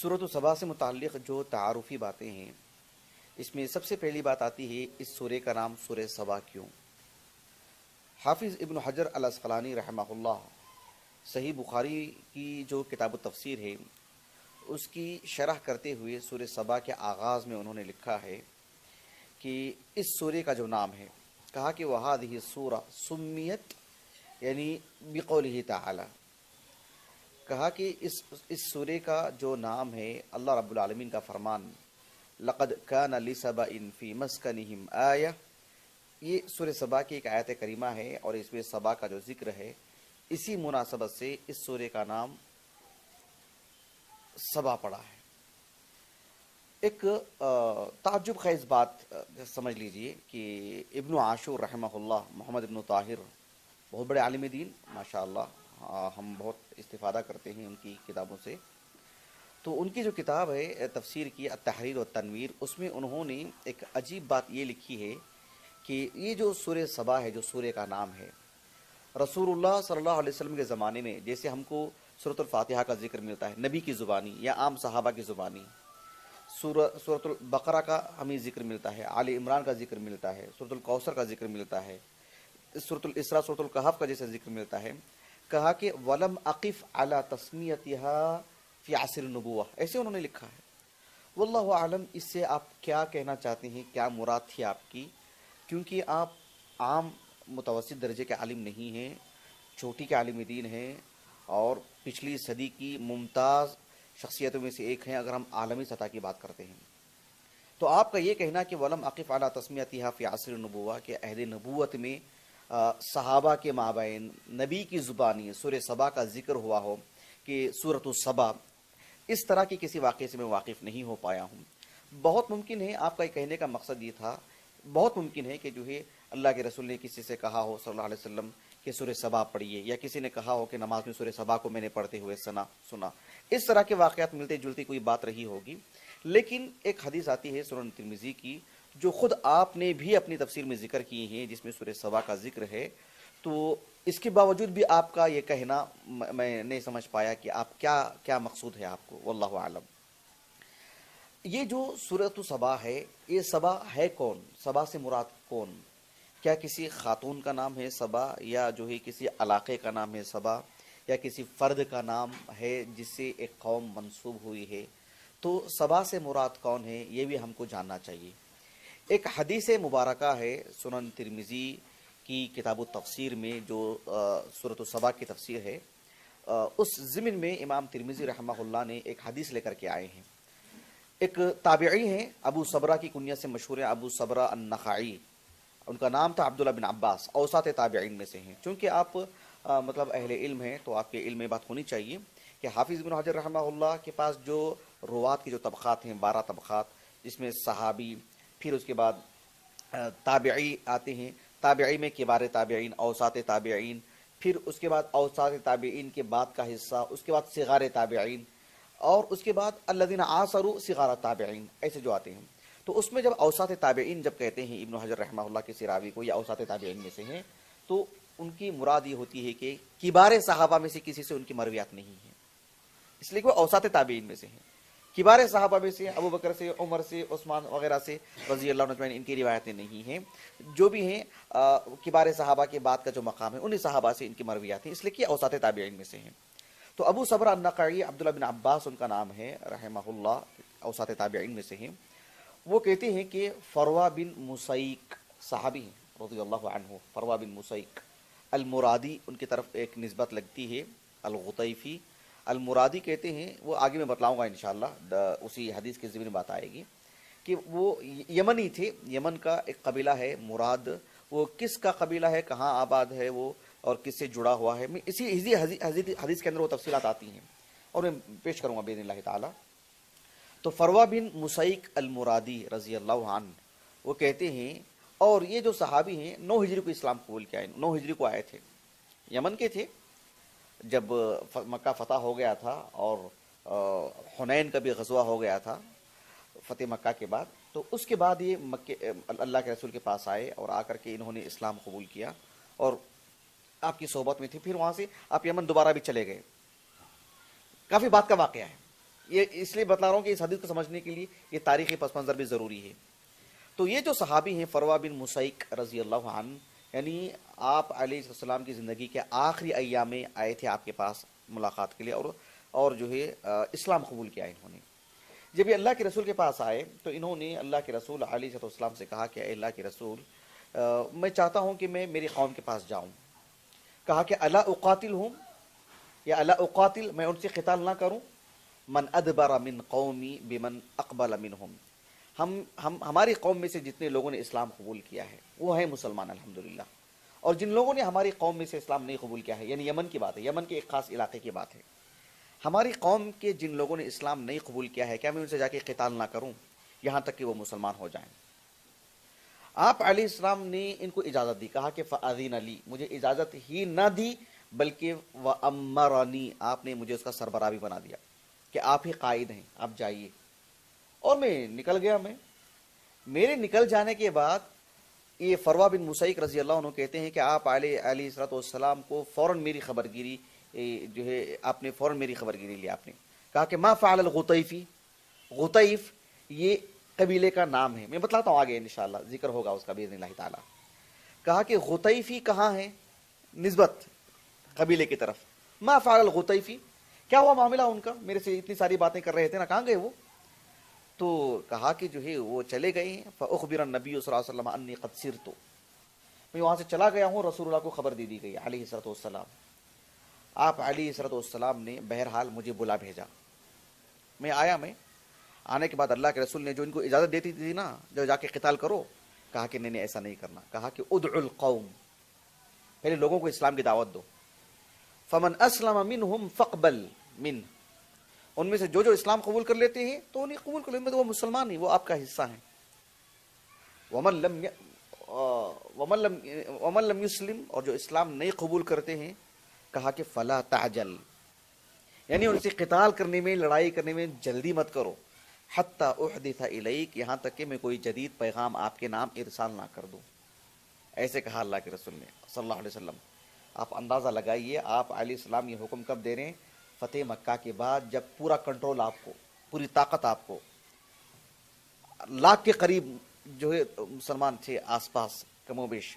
سورۃ الصبا سے متعلق جو تعارفی باتیں ہیں، اس میں سب سے پہلی بات آتی ہے اس سورہ کا نام سورہ صبا کیوں؟ حافظ ابن حجر العسقلانی رحمہ اللہ صحیح بخاری کی جو کتاب التفسیر ہے اس کی شرح کرتے ہوئے سورہ صبا کے آغاز میں انہوں نے لکھا ہے کہ اس سورہ کا جو نام ہے، کہا کہ وَهَذِهِ السُّورَةُ سُمِّيَتْ یعنی بِقَوْلِهِ تعالی، کہا کہ اس سورہ کا جو نام ہے اللہ رب العالمین کا فرمان لقد کان لسبأ فی مسکنہم آیہ، یہ سورہ صبا کی ایک آیت کریمہ ہے اور اس میں صبا کا جو ذکر ہے اسی مناسبت سے اس سورہ کا نام صبا پڑا ہے۔ ایک تعجب خیز بات سمجھ لیجئے کہ ابن عاشور رحمہ اللہ، محمد ابن طاہر، بہت بڑے عالم دین ماشاء اللہ، ہم بہت استفادہ کرتے ہیں ان کی کتابوں سے۔ تو ان کی جو کتاب ہے تفسیر کی التحریر والتنویر، اس میں انہوں نے ایک عجیب بات یہ لکھی ہے کہ یہ جو سورہ صبا ہے، جو سورہ کا نام ہے، رسول اللہ صلی اللہ علیہ وسلم کے زمانے میں جیسے ہم کو سورۃ الفاتحہ کا ذکر ملتا ہے نبی کی زبانی یا عام صحابہ کی زبانی، سورۃ البقرہ کا ہمیں ذکر ملتا ہے، آل عمران کا ذکر ملتا ہے، سورۃ الکوثر کا ذکر ملتا ہے، سورۃ الاسراء، سورۃ الکہف کا جیسے ذکر ملتا ہے، کہا کہ ولم اقف علی تسمیتها فی عصر النبوہ، ایسے انہوں نے لکھا ہے۔ واللہ اعلم اس سے آپ کیا کہنا چاہتے ہیں، کیا مراد تھی آپ کی، کیونکہ آپ عام متوسط درجے کے عالم نہیں ہیں، چوٹی کے عالم دین ہیں اور پچھلی صدی کی ممتاز شخصیتوں میں سے ایک ہیں اگر ہم عالمی سطح کی بات کرتے ہیں۔ تو آپ کا یہ کہنا کہ ولم اقف علی تسمیتها فی عصر النبوہ کہ عہد نبوت میں صحابہ کے مابین نبی کی زبانی سورہ صبا کا ذکر ہوا ہو کہ سورۃ الصبا، اس طرح کی کسی واقعے سے میں واقف نہیں ہو پایا ہوں۔ بہت ممکن ہے آپ کا یہ کہنے کا مقصد یہ تھا، بہت ممکن ہے کہ جو ہے اللہ کے رسول نے کسی سے کہا ہو صلی اللہ علیہ وسلم کہ سورہ صبا پڑھیے، یا کسی نے کہا ہو کہ نماز میں سورہ صبا کو میں نے پڑھتے ہوئے سنا، اس طرح کے واقعات ملتے جلتی کوئی بات رہی ہوگی۔ لیکن ایک حدیث آتی ہے سنن ترمذی کی جو خود آپ نے بھی اپنی تفسیر میں ذکر کی ہیں، جس میں سورہ صبا کا ذکر ہے، تو اس کے باوجود بھی آپ کا یہ کہنا میں نہیں سمجھ پایا کہ آپ کیا مقصود ہے آپ کو، واللہ اعلم۔ یہ جو سورۃ صبا ہے، یہ صبا ہے کون؟ صبا سے مراد کون؟ کیا کسی خاتون کا نام ہے صبا، یا جو ہے کسی علاقے کا نام ہے صبا، یا کسی فرد کا نام ہے جس سے ایک قوم منسوب ہوئی ہے؟ تو صبا سے مراد کون ہے یہ بھی ہم کو جاننا چاہیے۔ ایک حدیث مبارکہ ہے سنن ترمذی کی کتاب التفسیر میں جو سورۃ الصبا کی تفسیر ہے، اس ضمن میں امام ترمذی رحمہ اللہ نے ایک حدیث لے کر کے آئے ہیں۔ ایک تابعی ہیں ابو صبرہ کی کنیت سے مشہور ہے، ابو صبرہ النخعی، ان کا نام تھا عبداللہ بن عباس، اوساط تابعین میں سے ہیں۔ چونکہ آپ مطلب اہل علم ہیں تو آپ کے علم میں بات ہونی چاہیے کہ حافظ بن حجر رحمہ اللہ کے پاس جو روات کی جو طبقات ہیں 12 طبقات، جس میں صحابی، پھر اس کے بعد تابعی آتے ہیں، تابعی میں کبار تابعین، اوساط تابعین، پھر اس کے بعد اوساط تابعین کے بعد کا حصہ، اس کے بعد صغار تابعین، اور اس کے بعد الذین عاصروا صغار تابعین، ایسے جو آتے ہیں۔ تو اس میں جب اوساط تابعین جب کہتے ہیں ابن حجر رحمہ اللہ کے راوی کو، یا اوساط تابعین میں سے ہیں، تو ان کی مراد یہ ہوتی ہے کہ کبار صحابہ میں سے کسی سے ان کی مرویات نہیں ہیں، اس لیے کہ وہ اوساط تابعین میں سے ہیں۔ کبار صحابہ میں سے ابو بکر سے، عمر سے، عثمان وغیرہ سے رضی اللہ عنہ اجمعین ان کی روایتیں نہیں ہیں، جو بھی ہیں کبار صحابہ کے بعد کا جو مقام ہے انہی صحابہ سے ان کی مرویات ہیں، اس لیے کہ اوساط تابعین میں سے ہیں۔ تو ابو صبر النخعی عبداللہ بن عباس ان کا نام ہے رحمہ اللہ، اوساط تابعین میں سے ہیں۔ وہ کہتے ہیں کہ فروہ بن مسیک صحابی ہیں رضی اللہ عنہ، فروہ بن مسیک المرادی ان کی طرف ایک نسبت لگتی ہے، الغطیفی المرادی کہتے ہیں، وہ آگے میں بتلاؤں گا انشاءاللہ، اسی حدیث کے ضمن میں بات آئے گی کہ وہ یمنی تھے، یمن کا ایک قبیلہ ہے مراد، وہ کس کا قبیلہ ہے، کہاں آباد ہے وہ، اور کس سے جڑا ہوا ہے، میں اسی حدیث کے اندر وہ تفصیلات آتی ہیں اور میں پیش کروں گا باذن اللہ تعالی۔ تو فروہ بن مسیک المرادی رضی اللہ عنہ وہ کہتے ہیں، اور یہ جو صحابی ہیں 9 ہجری کو اسلام قبول کیا ہے، 9 ہجری کو آئے تھے، یمن کے تھے، جب مکہ فتح ہو گیا تھا اور حنین کا بھی غزوہ ہو گیا تھا فتح مکہ کے بعد، تو اس کے بعد یہ مکہ اللہ کے رسول کے پاس آئے اور آ کر کے انہوں نے اسلام قبول کیا اور آپ کی صحبت میں تھی، پھر وہاں سے آپ یمن دوبارہ بھی چلے گئے۔ کافی بات کا واقعہ ہے، یہ اس لیے بتلا رہا ہوں کہ اس حدیث کو سمجھنے کے لیے یہ تاریخی پس منظر بھی ضروری ہے. تو یہ جو صحابی ہیں فروا بن مسیک رضی اللہ عنہ، یعنی آپ علیہ السلام کی زندگی کے آخری ایام میں آئے تھے آپ کے پاس ملاقات کے لیے، اور جو ہے اسلام قبول کیا انہوں نے. جب یہ اللہ کے رسول کے پاس آئے تو انہوں نے اللہ کے رسول علیہ السلام سے کہا کہ اے اللہ کے رسول، میں چاہتا ہوں کہ میں میری قوم کے پاس جاؤں. کہا کہ الا اقاتل ہوں، یا الا اقاتل، میں ان سے قتال نہ کروں، من ادبر من قومی بمن اقبل منہم، ہماری قوم میں سے جتنے لوگوں نے اسلام قبول کیا ہے وہ ہیں مسلمان الحمدللہ، اور جن لوگوں نے ہماری قوم میں سے اسلام نہیں قبول کیا ہے، یعنی یمن کی بات ہے، یمن کے ایک خاص علاقے کی بات ہے، ہماری قوم کے جن لوگوں نے اسلام نہیں قبول کیا ہے، کیا میں ان سے جا کے قتال نہ کروں یہاں تک کہ وہ مسلمان ہو جائیں. آپ علیہ السلام نے ان کو اجازت دی. کہا کہ فأذن لی، مجھے اجازت ہی نہ دی بلکہ وأمرنی، آپ نے مجھے اس کا سربراہ بھی بنا دیا کہ آپ ہی قائد ہیں، آپ جائیے. اور میں نکل گیا. میرے نکل جانے کے بعد یہ فروا بن مسیک رضی اللہ عنہ کہتے ہیں کہ آپ علیہ السلام کو فوراً میری خبر گیری جو ہے، آپ نے فوراً میری خبر گیری لی. آپ نے کہا کہ ما فعل الغطیفی، غطیف یہ قبیلے کا نام ہے، میں بتلاتا ہوں آگے انشاءاللہ ذکر ہوگا اس کا باذن اللہ تعالی. کہا کہ غطیفی کہاں ہے، نسبت قبیلے کی طرف. ما فعل الغطیفی، کیا ہوا معاملہ ان کا، میرے سے اتنی ساری باتیں کر رہے تھے نا، کہاں گئے وہ؟ تو کہا کہ جو ہے وہ چلے گئے ہیں. فاخبر النبی صلی اللہ علیہ وسلم انی قد سرت، میں وہاں سے چلا گیا ہوں، رسول اللہ کو خبر دے دی گئی علیہ الصلوۃ والسلام. آپ علیہ الصلوۃ والسلام نے بہرحال مجھے بلا بھیجا. میں آیا. میں آنے کے بعد اللہ کے رسول نے جو ان کو اجازت دیتی تھی نا، جو جا کے قتال کرو، کہا کہ نہیں ایسا نہیں کرنا. کہا کہ ادعو القوم، پہلے لوگوں کو اسلام کی دعوت دو. فمن اسلم منہم فاقبل من، ان میں سے جو اسلام قبول کر لیتے ہیں تو انہیں قبول کر لیتے، وہ مسلمان ہی، وہ آپ کا حصہ ہیں. ومن لم یسلم، اور جو اسلام نہیں قبول کرتے ہیں، کہا کہ فلا تعجل، یعنی ان سے قتال کرنے میں، لڑائی کرنے میں جلدی مت کرو. حتی احدث الیک، یہاں تک کہ میں کوئی جدید پیغام آپ کے نام ارسال نہ کر دوں. ایسے کہا اللہ کے رسول نے صلی اللہ علیہ وسلم. آپ اندازہ لگائیے آپ علیہ السلام یہ حکم کب دے رہے ہیں؟ فتح مکہ کے بعد، جب پورا کنٹرول آپ کو، پوری طاقت آپ کو، لاکھ کے قریب جو ہے مسلمان تھے آس پاس کم و بیش،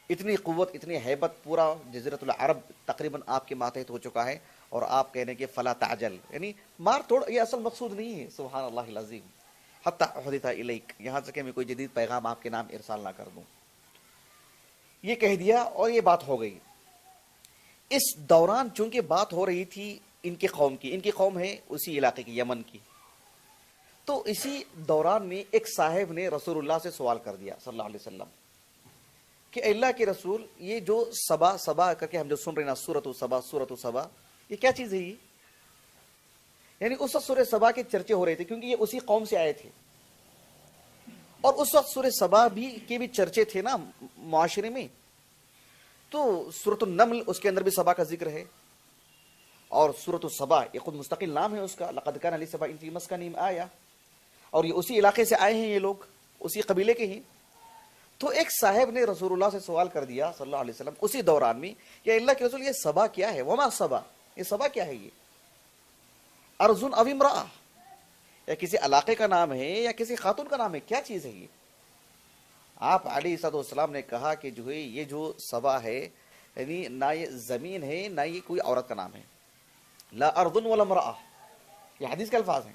اتنی قوت، اتنی ہیبت، پورا جزیرۃ العرب تقریباً آپ کے ماتحت ہو چکا ہے، اور آپ کہہ رہے ہیں کہ فلا تعجل، یعنی مار توڑ، یہ اصل مقصود نہیں ہے. سبحان اللہ العظیم. حتی احدث الیک، یہاں سے کہ میں کوئی جدید پیغام آپ کے نام ارسال نہ کر دوں. یہ کہہ دیا اور یہ بات ہو گئی. اس دوران چونکہ بات ہو رہی تھی ان کی قوم کی، ان کی قوم ہے اسی علاقے کی، یمن کی، تو اسی دوران میں ایک صاحب نے رسول اللہ سے سوال کر دیا صلی اللہ علیہ وسلم کہ اللہ کے رسول، یہ جو سبا کر کے ہم جو سن رہے ہیں نا، سورۃ سبا، یہ کیا چیز ہے یہ؟ یعنی اس وقت سورہ سبا کے چرچے ہو رہے تھے کیونکہ یہ اسی قوم سے آئے تھے، اور اس وقت سورہ سبا کے بھی چرچے تھے نا معاشرے میں. تو سورۃ النمل، اس کے اندر بھی سبا کا ذکر ہے، اور سورۃ السبا یہ خود مستقل نام ہے اس کا، لقد کان لسبأ فی مسکنہم آیہ، اور یہ اسی علاقے سے آئے ہیں، یہ لوگ اسی قبیلے کے ہیں. تو ایک صاحب نے رسول اللہ سے سوال کر دیا صلی اللہ علیہ وسلم اسی دوران میں کہ اللہ کے رسول، یہ سبا کیا ہے؟ وما سبا، یہ سبا کیا ہے؟ یہ ارض او امرأة، یا کسی علاقے کا نام ہے یا کسی خاتون کا نام ہے، کیا چیز ہے یہ؟ آپ علیہ السلام نے کہا کہ جو ہے یہ جو سبا ہے، یعنی نہ یہ زمین ہے نہ یہ کوئی عورت کا نام ہے. لا ارض ولا امرأة، یہ حدیث کے الفاظ ہیں.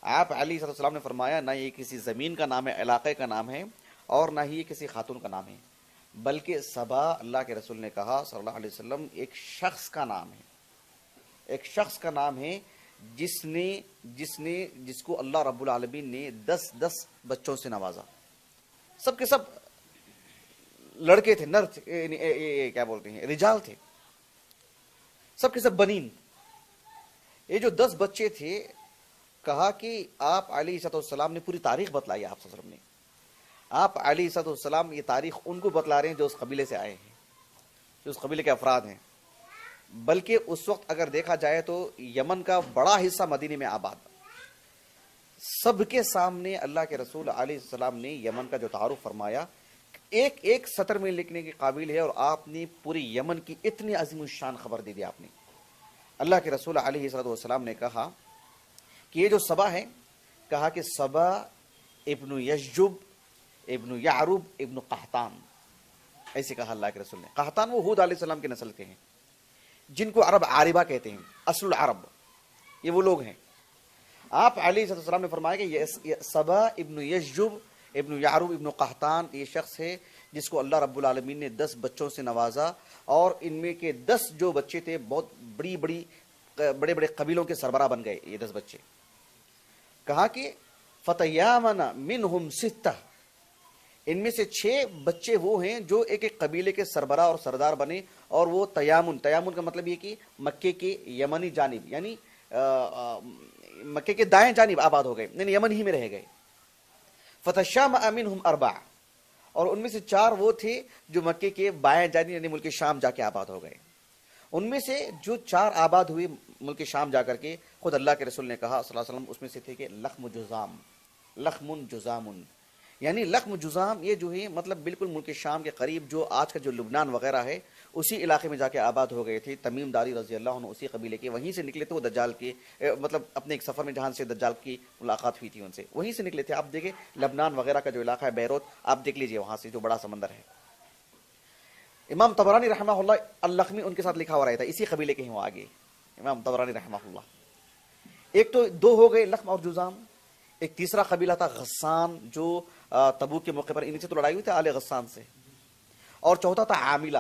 آپ علیہ السلام نے فرمایا نہ یہ کسی زمین کا نام ہے، علاقے کا نام ہے، اور نہ ہی یہ کسی خاتون کا نام ہے، بلکہ سبا، اللہ کے رسول نے کہا صلی اللہ علیہ وسلم، ایک شخص کا نام ہے. ایک شخص کا نام ہے جس کو اللہ رب العالمین نے 10 بچوں سے نوازا. سب کے سب لڑکے تھے، نر تھے، کیا بولتے ہیں، رجال تھے، سب کے سب بنین. یہ جو 10 بچے تھے، کہا کہ آپ علیہ السلام نے پوری تاریخ بتلائی. آپ صلی اللہ علیہ وسلم نے، آپ علیہ السلام یہ تاریخ ان کو بتلا رہے ہیں جو اس قبیلے سے آئے ہیں، جو اس قبیلے کے افراد ہیں. بلکہ اس وقت اگر دیکھا جائے تو یمن کا بڑا حصہ مدینے میں آباد. سب کے سامنے اللہ کے رسول علیہ السلام نے یمن کا جو تعارف فرمایا، ایک ایک سطر میں لکھنے کے قابل ہے، اور آپ نے پوری یمن کی اتنی عظیم الشان خبر دے دی. آپ نے، اللہ کے رسول علیہ السلام نے کہا کہ یہ جو سبا ہے، کہا کہ سبا ابن یشجب ابن یعرب ابن قحطان، ایسے کہا اللہ کے رسول نے۔ قحطان وہ ہود علیہ السلام کی نسل کے ہیں، جن کو عرب عاربہ کہتے ہیں، اصل العرب، یہ وہ لوگ ہیں۔ آپ علیہ السلام نے فرمایا کہ یہ سبا ابن یشجب ابن یعرب ابن قحطان یہ شخص ہے جس کو اللہ رب العالمین نے 10 بچوں سے نوازا، اور ان میں کے 10 جو بچے تھے بہت بڑے بڑے قبیلوں کے سربراہ بن گئے یہ 10 بچے۔ کہا کہ فتیامن منہم ستہ، ان میں سے 6 بچے وہ ہیں جو ایک ایک قبیلے کے سربراہ اور سردار بنے، اور وہ تیامن کا مطلب یہ کہ مکے کے یمنی جانب، یعنی مکے کے دائیں جانب آباد ہو گئے، یعنی یمن ہی میں رہ گئے۔ فتشام منہم 4، اور ان میں سے 4 وہ تھے جو مکے کے بائیں جانب یعنی ملک شام جا کے آباد ہو گئے۔ ان میں سے جو 4 آباد ہوئے ملک شام جا کر کے، خود اللہ کے رسول نے کہا صلی اللہ علیہ وسلم اس میں سے تھے کہ لخم جزام، یعنی لخم جزام یہ جو ہے مطلب بالکل ملک شام کے قریب، جو آج کا جو لبنان وغیرہ ہے اسی علاقے میں جا کے آباد ہو گئے تھے۔ تمیم داری رضی اللہ عنہ اسی قبیلے کے، وہیں سے نکلے تھے وہ دجال کے، مطلب اپنے ایک سفر میں جہاں سے دجال کی ملاقات ہوئی تھی ان سے، وہیں سے نکلے تھے۔ آپ دیکھیں لبنان وغیرہ کا جو علاقہ ہے بیروت، آپ دیکھ لیجئے وہاں سے جو بڑا سمندر ہے۔ امام طبرانی رحمہ اللہ اللخمی ان کے ساتھ لکھا ہوا رہتا ہے، اسی قبیلے کے ہیں وہ آگے، امام طبرانی رحمہ اللہ۔ ایک تو 2 ہو گئے لخم اور جزام، ایک تیسرا قبیلہ تھا غسان، جو تبوک کے موقع پر انہی سے تو لڑائی ہوئی تھی آل غسان سے، اور چوتھا تھا عاملہ۔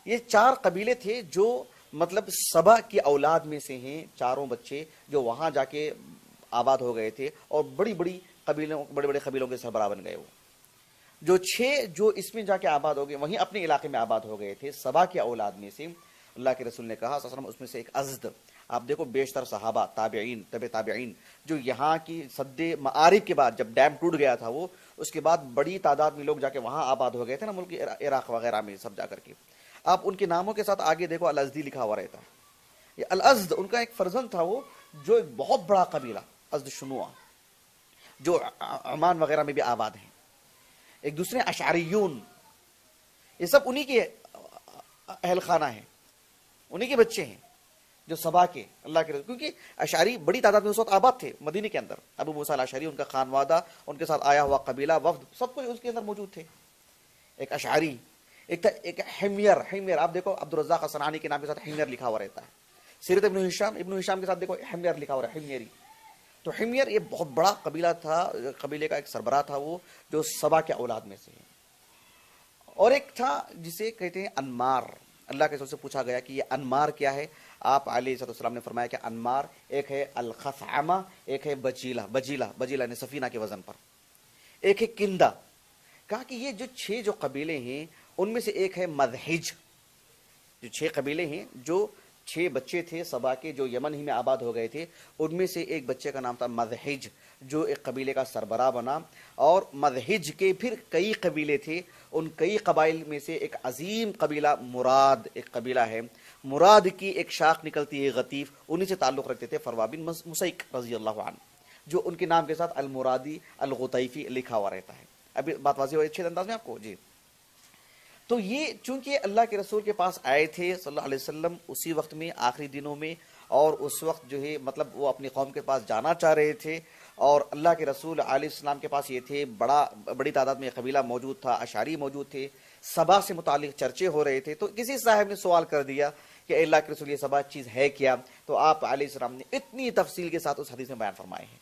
یہ 4 قبیلے تھے جو مطلب سبا کی اولاد میں سے ہیں، چاروں بچے جو وہاں جا کے آباد ہو گئے تھے، اور بڑے بڑے قبیلوں کے سربراہ بن گئے وہ۔ جو 6 جو اس میں جا کے آباد ہو گئے وہیں اپنے علاقے میں آباد ہو گئے تھے سبا کی اولاد میں سے، اللہ کے رسول نے کہا صلی اللہ علیہ وسلم اس میں سے ایک ازد۔ آپ دیکھو بیشتر صحابہ، تابعین، تابعین جو یہاں کی سد معارف کے بعد جب ڈیم ٹوٹ گیا تھا وہ، اس کے بعد بڑی تعداد میں لوگ جا کے وہاں آباد ہو گئے تھے نا، ملک عراق وغیرہ میں سب جا کر کے۔ آپ ان کے ناموں کے ساتھ آگے دیکھو الازدی لکھا ہوا رہتا ہے۔ یہ الازد ان کا ایک فرزند تھا وہ، جو ایک بہت بڑا قبیلہ ازد شنوع، جو عمان وغیرہ میں بھی آباد ہیں۔ ایک دوسرے اشعریون، یہ سب انہی کے اہل خانہ ہیں، انہی کے بچے ہیں جو سبا کے اللہ کے رسول، کیونکہ اشعری بڑی تعداد میں اس وقت آباد تھے مدینے کے اندر۔ ابو موسیٰ الاشعری، ان کا خانوادہ، ان کے ساتھ آیا ہوا قبیلہ، وفد، سب کچھ اس کے اندر موجود تھے۔ ایک اشعری، ایک تھا ایک حمیر، آپ دیکھو عبد الرزاق الصنعانی کے نام کے ساتھ حمیر لکھا ہوا رہتا ہے۔ سیرت ابن ہشام کے ساتھ دیکھو حمیر لکھا ہوا ہے، حمیری۔ تو حمیر یہ بہت بڑا قبیلہ تھا، قبیلے کا ایک سربراہ تھا وہ، جو سبا کے اولاد میں سے ہے۔ اور ایک تھا جسے کہتے ہیں انمار۔ اللہ کے رسول سے پوچھا گیا کہ یہ انمار کیا ہے؟ آپ علیہ السلام نے فرمایا کہ انمار ایک ہے الخثعمہ، ایک ہے بجیلہ یعنی سفینہ کے وزن پر، ایک ہے کندہ۔ کہا کہ یہ جو 6 جو قبیلے ہیں ان میں سے ایک ہے مذہج۔ جو 6 قبیلے ہیں، جو 6 بچے تھے سبا کے جو یمن ہی میں آباد ہو گئے تھے، ان میں سے ایک بچے کا نام تھا مذہج، جو ایک قبیلے کا سربراہ بنا۔ اور مذہج کے پھر کئی قبیلے تھے، ان کئی قبائل میں سے ایک عظیم قبیلہ مراد ایک قبیلہ ہے، مراد کی ایک شاخ نکلتی ہے غطیف، انہی سے تعلق رکھتے تھے فروا بن مسیک رضی اللہ عنہ، جو ان کے نام کے ساتھ المرادی الغطیفی لکھا ہوا رہتا ہے۔ ابھی بات واضح ہوئی اچھے انداز میں آپ کو جی۔ تو یہ چونکہ اللہ کے رسول کے پاس آئے تھے صلی اللہ علیہ وسلم اسی وقت میں آخری دنوں میں، اور اس وقت جو ہے مطلب وہ اپنی قوم کے پاس جانا چاہ رہے تھے، اور اللہ کے رسول علیہ السلام کے پاس یہ تھے، بڑی تعداد میں قبیلہ موجود تھا، اشعری موجود تھے، سبا سے متعلق چرچے ہو رہے تھے۔ تو کسی صاحب نے سوال کر دیا کہ اے اللہ کے رسول یہ سبا چیز ہے کیا؟ تو آپ علیہ السلام نے اتنی تفصیل کے ساتھ اس حدیث میں بیان فرمائے ہیں۔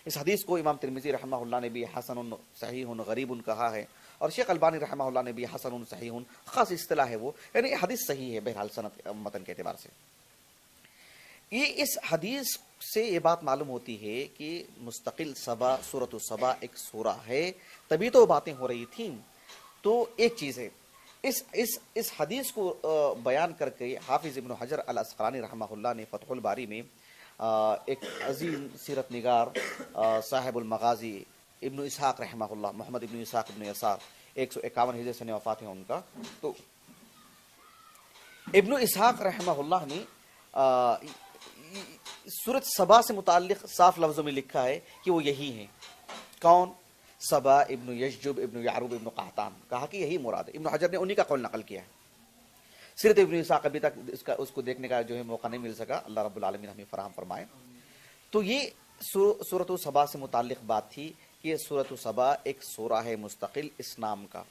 اس حدیث کو امام ترمذی رحمہ اللہ نے بھی حسن صحیح غریب کہا ہے، اور شیخ البانی رحمہ اللہ نے بھی حسن صحیح، خاص اصطلاح ہے وہ، یعنی حدیث صحیح ہے بہرحال سند متن کے اعتبار سے۔ یہ اس حدیث سے یہ بات معلوم ہوتی ہے کہ مستقل سبا، سورۃ السبا ایک سورہ ہے، تبھی تو باتیں ہو رہی تھیں۔ تو ایک چیز ہے، اس حدیث کو بیان کر کے حافظ ابن حجر العسقلانی رحمہ اللہ نے فتح الباری میں ایک عظیم سیرت نگار صاحب المغازی ابن اسحاق رحمہ اللہ، محمد ابن اسحاق ابن یسار، 151 ہجری سنہ وفات ہے ان کا۔ تو ابن اسحاق رحمہ اللہ نے سورۃ سبا سے متعلق صاف لفظوں میں لکھا ہے کہ وہ یہی ہیں۔ کون؟ سبا ابن یشجب ابن یعرب ابن قحطان، کہا کہ یہی مراد ہے۔ ابن حجر نے انہی کا قول نقل کیا ہے۔ سیرت ابن اسحاق ابھی تک اس کو دیکھنے کا جو ہے موقع نہیں مل سکا، اللہ رب العالمین ہمیں فراہم فرمائے۔ تو یہ سورۃ السبا سے متعلق بات تھی کہ سورۃ السبا ایک سورہ ہے مستقل اس نام کا.